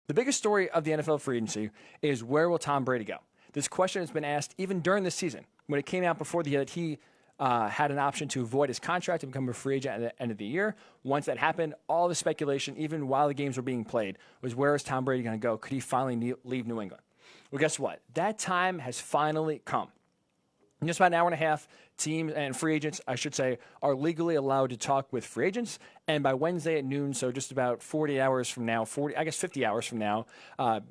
The biggest story of the NFL free agency is where will Tom Brady go? This question has been asked even during the season when it came out before the year that he had an option to avoid his contract and become a free agent at the end of the year. Once that happened, all the speculation, even while the games were being played, was where is Tom Brady going to go? Could he finally leave New England? Well, guess what? That time has finally come. In just about an hour and a half, teams and free agents, I should say, are legally allowed to talk with free agents. And by Wednesday at noon, so just about 40 hours from now, 50 hours from now,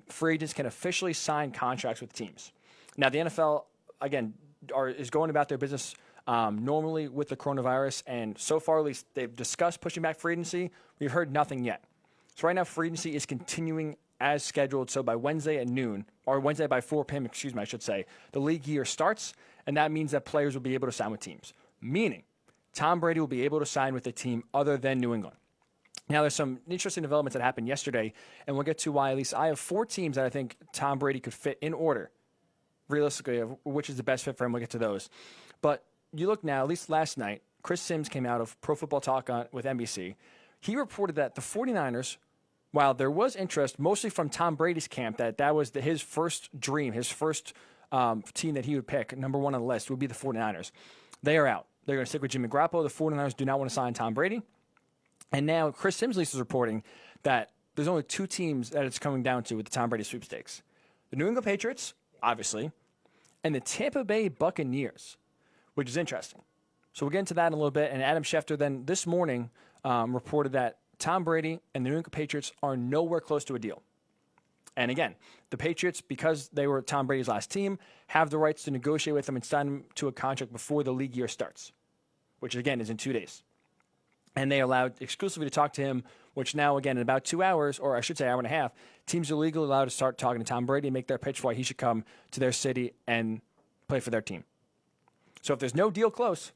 free agents can officially sign contracts with teams. Now, the NFL, again, is going about their business normally with the coronavirus. And so far, at least, they've discussed pushing back free agency. We've heard nothing yet. So right now, free agency is continuing as scheduled. So by Wednesday at noon, or Wednesday by 4 p.m., I should say, the league year starts. And that means that players will be able to sign with teams, meaning Tom Brady will be able to sign with a team other than New England. Now, there's some interesting developments that happened yesterday, and we'll get to why. At least I have 4 teams that I think Tom Brady could fit in order, realistically, of which is the best fit for him. We'll get to those. But you look now, at least last night, Chris Sims came out of Pro Football Talk with NBC. He reported that the 49ers, while there was interest mostly from Tom Brady's camp, that was his first dream, his first team that he would pick, number one on the list, would be the 49ers. They are out. They're going to stick with Jimmy Garoppolo. The 49ers do not want to sign Tom Brady. And now Chris Simsley is reporting that there's only 2 teams that it's coming down to with the Tom Brady sweepstakes. The New England Patriots, obviously, and the Tampa Bay Buccaneers, which is interesting. So we'll get into that in a little bit. And Adam Schefter then this morning reported that Tom Brady and the New England Patriots are nowhere close to a deal. And again, the Patriots, because they were Tom Brady's last team, have the rights to negotiate with him and sign him to a contract before the league year starts, which again is in 2 days. And they allowed exclusively to talk to him, which now, again, in about 2 hours, or I should say hour and a half, teams are legally allowed to start talking to Tom Brady and make their pitch why he should come to their city and play for their team. So if there's no deal close,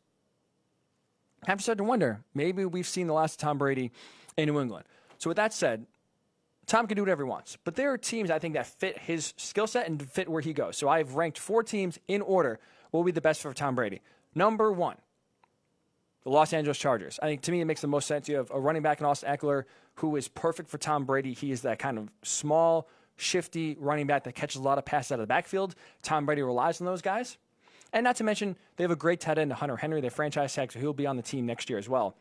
I have to start to wonder, maybe we've seen the last of Tom Brady in New England. So with that said, Tom can do whatever he wants, but there are teams I think that fit his skill set and fit where he goes. So I've ranked 4 teams in order what will be the best for Tom Brady. Number 1, the Los Angeles Chargers. I think to me it makes the most sense. You have a running back in Austin Eckler who is perfect for Tom Brady. He is that kind of small, shifty running back that catches a lot of passes out of the backfield. Tom Brady relies on those guys. And not to mention, they have a great tight end, Hunter Henry, their franchise tag, so he'll be on the team next year as well.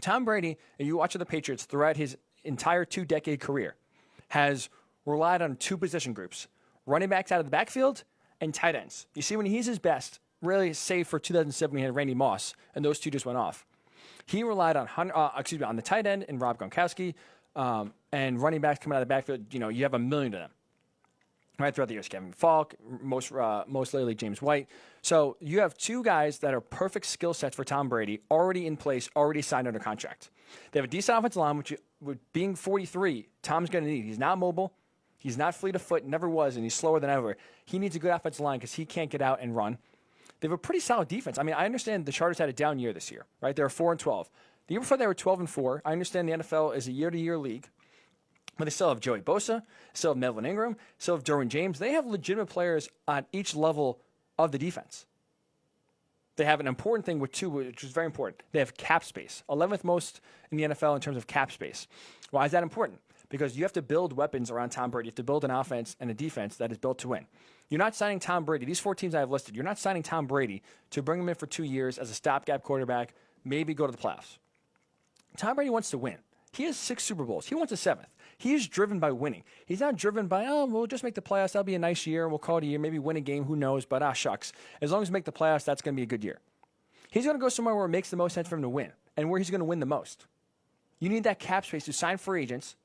Tom Brady, and you watch the Patriots throughout his entire 2-decade career, has relied on 2 position groups, running backs out of the backfield and tight ends. You see, when he's his best, really save for 2007 when he had Randy Moss, and those 2 just went off. He relied on on the tight end and Rob Gronkowski, and running backs coming out of the backfield. You know, you have a million of them right throughout the years. Kevin Falk, most lately James White. So you have 2 guys that are perfect skill sets for Tom Brady, already in place, already signed under contract. They have a decent offensive line, which with being 43, Tom's going to need. He's not mobile. He's not fleet of foot, never was, and he's slower than ever. He needs a good offensive line because he can't get out and run. They have a pretty solid defense. I mean, I understand the Chargers had a down year this year, right? They were 4-12. The year before they were 12-4. I understand the NFL is a year-to-year league, but they still have Joey Bosa, still have Melvin Ingram, still have Derwin James. They have legitimate players on each level of the defense. They have an important thing with 2, which is very important. They have cap space, 11th most in the NFL in terms of cap space. Why is that important? Because you have to build weapons around Tom Brady. You have to build an offense and a defense that is built to win. You're not signing Tom Brady. These 4 teams I have listed, you're not signing Tom Brady to bring him in for 2 years as a stopgap quarterback, maybe go to the playoffs. Tom Brady wants to win. He has 6 Super Bowls. He wants a 7th. He is driven by winning. He's not driven by, we'll just make the playoffs. That'll be a nice year. We'll call it a year. Maybe win a game. Who knows? But shucks. As long as we make the playoffs, that's going to be a good year. He's going to go somewhere where it makes the most sense for him to win and where he's going to win the most. You need that cap space to sign free agents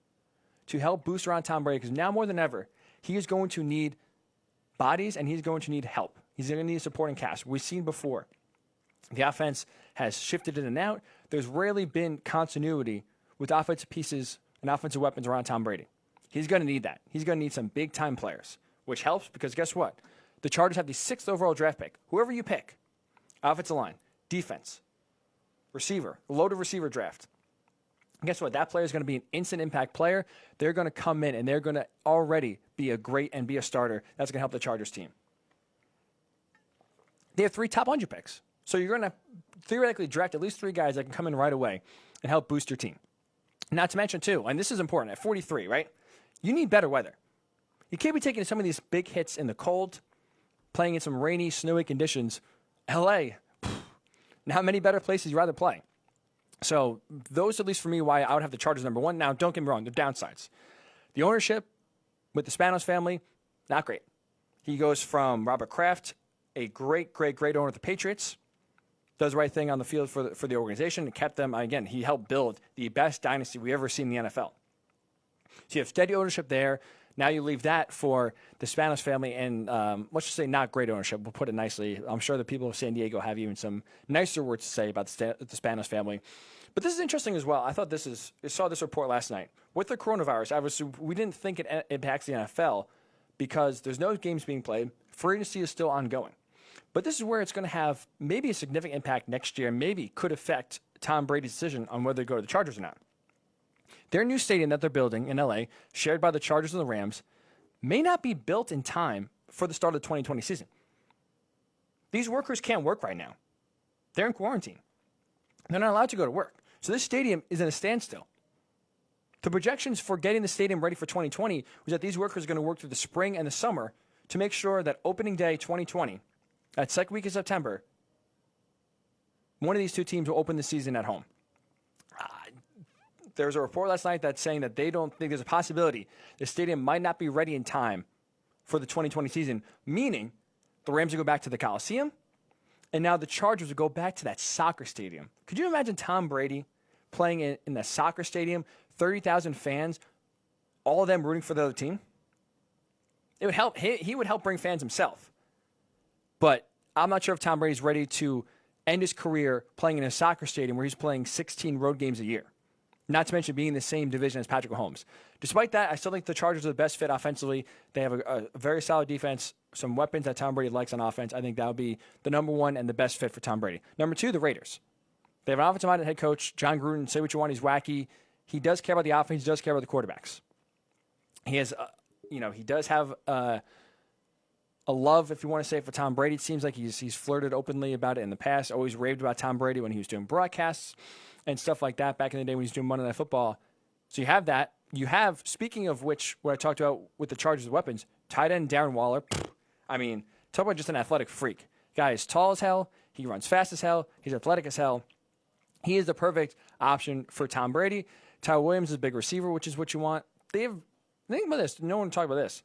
to help boost around Tom Brady because now more than ever, he is going to need bodies and he's going to need help. He's going to need a supporting cast. We've seen before. The offense has shifted in and out. There's rarely been continuity with offensive pieces and offensive weapons around Tom Brady. He's going to need that. He's going to need some big-time players, which helps because guess what? The Chargers have the 6th overall draft pick. Whoever you pick, offensive line, defense, receiver, loaded receiver draft. And guess what? That player is going to be an instant impact player. They're going to come in and they're going to already be a great and be a starter. That's going to help the Chargers team. They have 3 top 100 picks. So you're going to theoretically draft at least 3 guys that can come in right away and help boost your team. Not to mention, too, and this is important, at 43, right? You need better weather. You can't be taking some of these big hits in the cold, playing in some rainy, snowy conditions. LA, not many better places you'd rather play. So those, at least for me, why I would have the Chargers number one. Now, don't get me wrong, the downsides. The ownership with the Spanos family, not great. He goes from Robert Kraft, a great owner of the Patriots, does the right thing on the field for the organization, and kept them, again, he helped build the best dynasty we've ever seen in the NFL. So you have steady ownership there. Now you leave that for the Spanos family and, let's just say, not great ownership. We'll put it nicely. I'm sure the people of San Diego have even some nicer words to say about the Spanos family. But this is interesting as well. I saw this report last night. With the coronavirus, obviously, we didn't think it impacts the NFL because there's no games being played. Free agency is still ongoing. But this is where it's going to have maybe a significant impact next year, maybe could affect Tom Brady's decision on whether to go to the Chargers or not. Their new stadium that they're building in LA, shared by the Chargers and the Rams, may not be built in time for the start of the 2020 season. These workers can't work right now. They're in quarantine. They're not allowed to go to work. So this stadium is in a standstill. The projections for getting the stadium ready for 2020 was that these workers are going to work through the spring and the summer to make sure that opening day 2020, that second week of September, one of these two teams will open the season at home. There was a report last night that's saying that they don't think there's a possibility the stadium might not be ready in time for the 2020 season, meaning the Rams will go back to the Coliseum, and now the Chargers will go back to that soccer stadium. Could you imagine Tom Brady playing in the soccer stadium, 30,000 fans, all of them rooting for the other team? It would help. He would help bring fans himself. But I'm not sure if Tom Brady's ready to end his career playing in a soccer stadium where he's playing 16 road games a year. Not to mention being in the same division as Patrick Mahomes. Despite that, I still think the Chargers are the best fit offensively. They have a very solid defense, some weapons that Tom Brady likes on offense. I think that would be the number one and the best fit for Tom Brady. Number two, the Raiders. They have an offensive-minded head coach, John Gruden. Say what you want, he's wacky. He does care about the offense. He does care about the quarterbacks. He has, he does have a love, if you want to say, for Tom Brady. It seems like he's flirted openly about it in the past. Always raved about Tom Brady when he was doing broadcasts and stuff like that back in the day when he was doing Monday Night Football. So you have that. You have, speaking of which, what I talked about with the Chargers' weapons, tight end Darren Waller. I mean, talk about just an athletic freak. Guy is tall as hell. He runs fast as hell. He's athletic as hell. He is the perfect option for Tom Brady. Tyrell Williams is a big receiver, which is what you want. Think about this. No one talked about this.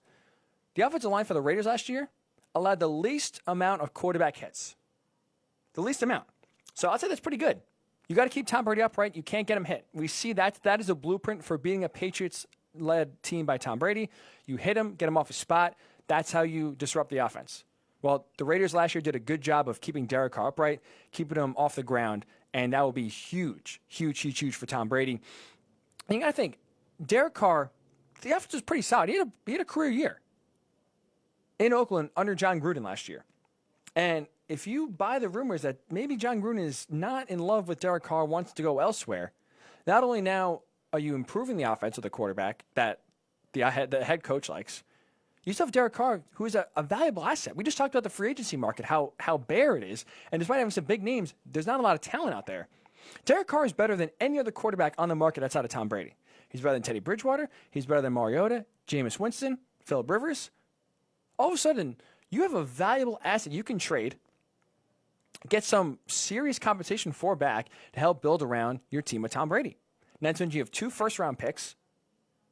The offensive line for the Raiders last year allowed the least amount of quarterback hits. The least amount. So I'd say that's pretty good. You got to keep Tom Brady upright. You can't get him hit. We see that is a blueprint for beating a Patriots-led team by Tom Brady. You hit him, get him off his spot. That's how you disrupt the offense. Well, the Raiders last year did a good job of keeping Derek Carr upright, keeping him off the ground, and that will be huge for Tom Brady. And you got to think, Derek Carr, the offense was pretty solid. He had a career year in Oakland under John Gruden last year. And if you buy the rumors that maybe John Gruden is not in love with Derek Carr, wants to go elsewhere, not only now are you improving the offense with a quarterback that the head coach likes, you still have Derek Carr, who is a valuable asset. We just talked about the free agency market, how bare it is. And despite having some big names, there's not a lot of talent out there. Derek Carr is better than any other quarterback on the market outside of Tom Brady. He's better than Teddy Bridgewater. He's better than Mariota, Jameis Winston, Phillip Rivers. All of a sudden, you have a valuable asset you can trade, get some serious compensation for back to help build around your team with Tom Brady. And that's when you have 2 first-round picks,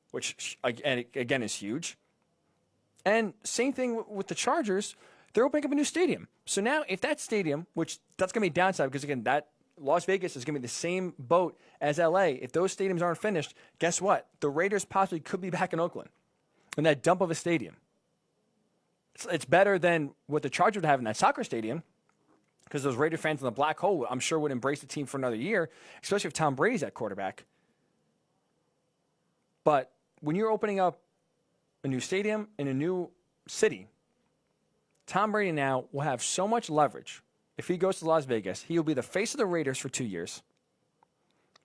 which, again, is huge. And same thing with the Chargers. They're opening up a new stadium. So now if that stadium, which that's going to be downside because, again, that Las Vegas is going to be the same boat as L.A. If those stadiums aren't finished, guess what? The Raiders possibly could be back in Oakland in that dump of a stadium. It's better than what the Chargers would have in that soccer stadium because those Raider fans in the black hole, I'm sure, would embrace the team for another year, especially if Tom Brady's at quarterback. But when you're opening up a new stadium in a new city, Tom Brady now will have so much leverage. If he goes to Las Vegas, he will be the face of the Raiders for 2 years.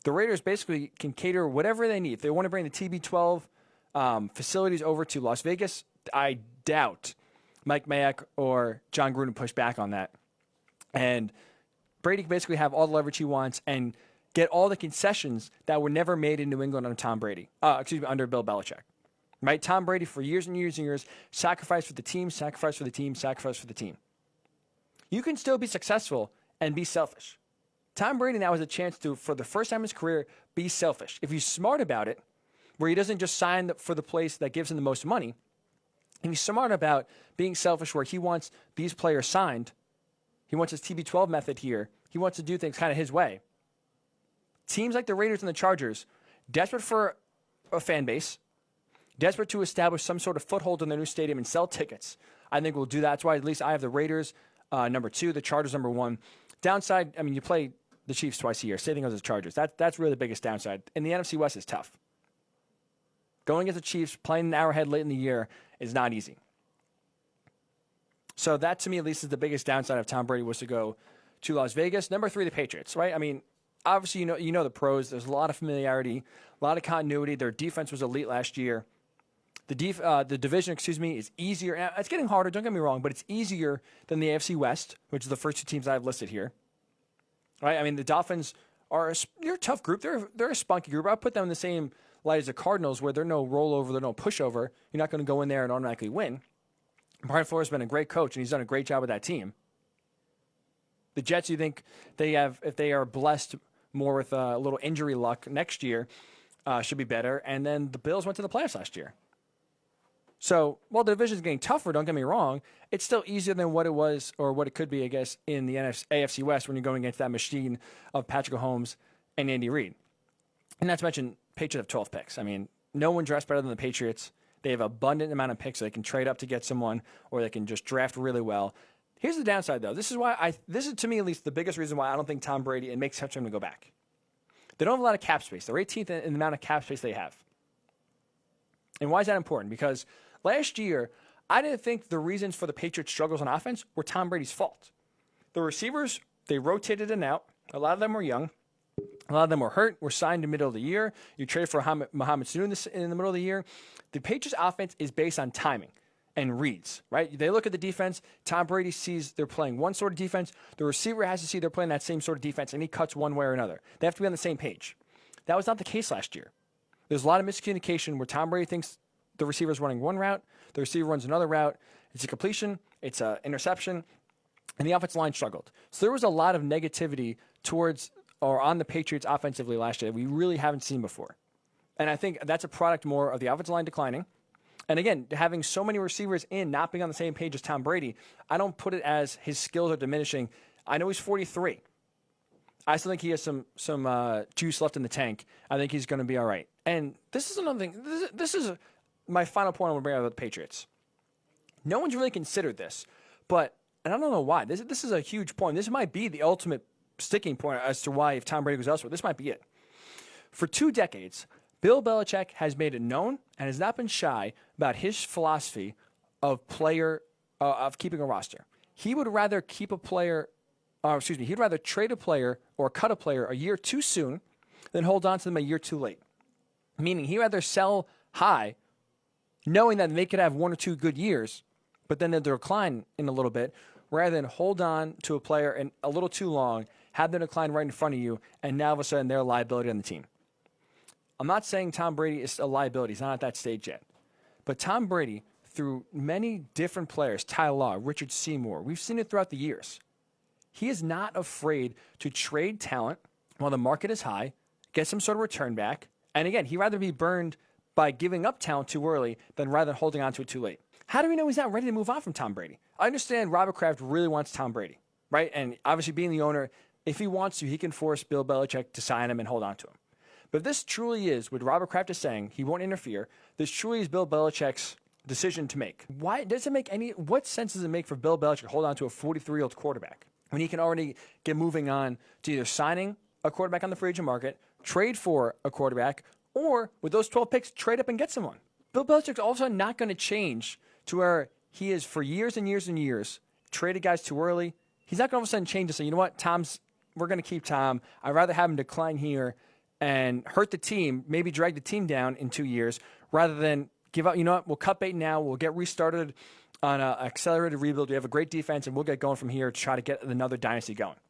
The Raiders basically can cater whatever they need. If they want to bring the TB12 facilities over to Las Vegas, I doubt Mike Mayock or John Gruden push back on that. And Brady can basically have all the leverage he wants and get all the concessions that were never made in New England under Tom Brady. Under Bill Belichick. right? Tom Brady for years and years and years sacrificed for the team, sacrificed for the team, sacrificed for the team. You can still be successful and be selfish. Tom Brady now has a chance to, for the first time in his career, be selfish. If he's smart about it, where he doesn't just sign for the place that gives him the most money, if he's smart about being selfish where he wants these players signed, he wants his TB12 method here, he wants to do things kind of his way. Teams like the Raiders and the Chargers, desperate for a fan base, desperate to establish some sort of foothold in their new stadium and sell tickets, I think will do that. That's why at least I have the Raiders number 2, the Chargers number 1. Downside, I mean, you play the Chiefs twice a year. Same thing as the Chargers. That's really the biggest downside. And the NFC West is tough. Going against the Chiefs, playing an Arrowhead late in the year is not easy. So that, to me, at least, is the biggest downside if Tom Brady was to go to Las Vegas. Number 3, the Patriots, right? I mean, obviously, you know the pros. There's a lot of familiarity, a lot of continuity. Their defense was elite last year. The division, is easier. It's getting harder, don't get me wrong, but it's easier than the AFC West, which is the first 2 teams I've listed here. Right? I mean, the Dolphins they're a tough group. They're a spunky group. I'll put them in the same light as the Cardinals, where they're no rollover, they're no pushover. You're not going to go in there and automatically win. Brian Flores has been a great coach, and he's done a great job with that team. The Jets, you think they have, if they are blessed more with a little injury luck next year, should be better. And then the Bills went to the playoffs last year. So, while the division is getting tougher, don't get me wrong, it's still easier than what it was or what it could be, I guess, in the AFC West when you're going against that machine of Patrick Mahomes and Andy Reid. And not to mention, Patriots have 12 picks. I mean, no one dressed better than the Patriots. They have an abundant amount of picks. So they can trade up to get someone, or they can just draft really well. Here's the downside, though. This is, to me, at least, the biggest reason why I don't think Tom Brady, it makes sense for him to go back. They don't have a lot of cap space. They're 18th in the amount of cap space they have. And why is that important? Because last year, I didn't think the reasons for the Patriots' struggles on offense were Tom Brady's fault. The receivers, they rotated in and out. A lot of them were young. A lot of them were hurt, were signed in the middle of the year. You traded for Mohamed Sanu in the middle of the year. The Patriots' offense is based on timing and reads, right? They look at the defense. Tom Brady sees they're playing one sort of defense. The receiver has to see they're playing that same sort of defense, and he cuts one way or another. They have to be on the same page. That was not the case last year. There's a lot of miscommunication where Tom Brady thinks the receiver's running one route, the receiver runs another route. It's a completion, it's an interception, and the offensive line struggled. So there was a lot of negativity towards or on the Patriots offensively last year that we really haven't seen before. And I think that's a product more of the offensive line declining. And again, having so many receivers not being on the same page as Tom Brady, I don't put it as his skills are diminishing. I know he's 43. I still think he has some juice left in the tank. I think he's going to be all right. And this is another thing. This is my final point I want to bring up about the Patriots. No one's really considered this, and I don't know why. This is a huge point. This might be the ultimate sticking point as to why if Tom Brady goes elsewhere, this might be it. For 2 decades, Bill Belichick has made it known and has not been shy about his philosophy of keeping a roster. He would rather keep a player, he'd rather trade a player or cut a player a year too soon than hold on to them a year too late. Meaning he'd rather sell high, knowing that they could have 1 or 2 good years, but then they'll decline in a little bit, rather than hold on to a player and a little too long, have them decline right in front of you, and now all of a sudden they're a liability on the team. I'm not saying Tom Brady is a liability. He's not at that stage yet. But Tom Brady, through many different players, Ty Law, Richard Seymour, we've seen it throughout the years. He is not afraid to trade talent while the market is high, get some sort of return back, and again, he'd rather be burned by giving up talent too early than rather than holding on to it too late. How do we know he's not ready to move on from Tom Brady? I understand Robert Kraft really wants Tom Brady, right? And obviously being the owner, if he wants to, he can force Bill Belichick to sign him and hold on to him. But if this truly is what Robert Kraft is saying, he won't interfere, this truly is Bill Belichick's decision to make. What sense does it make for Bill Belichick to hold on to a 43-year-old quarterback when he can already get moving on to either signing a quarterback on the free agent market, trade for a quarterback, or with those 12 picks, trade up and get someone? Bill Belichick's all of a sudden not going to change to where he is for years and years and years, traded guys too early. He's not going to all of a sudden change to say, you know what, we're going to keep Tom. I'd rather have him decline here and hurt the team, maybe drag the team down in 2 years, rather than give up, you know what, we'll cut bait now, we'll get restarted on an accelerated rebuild. We have a great defense, and we'll get going from here to try to get another dynasty going.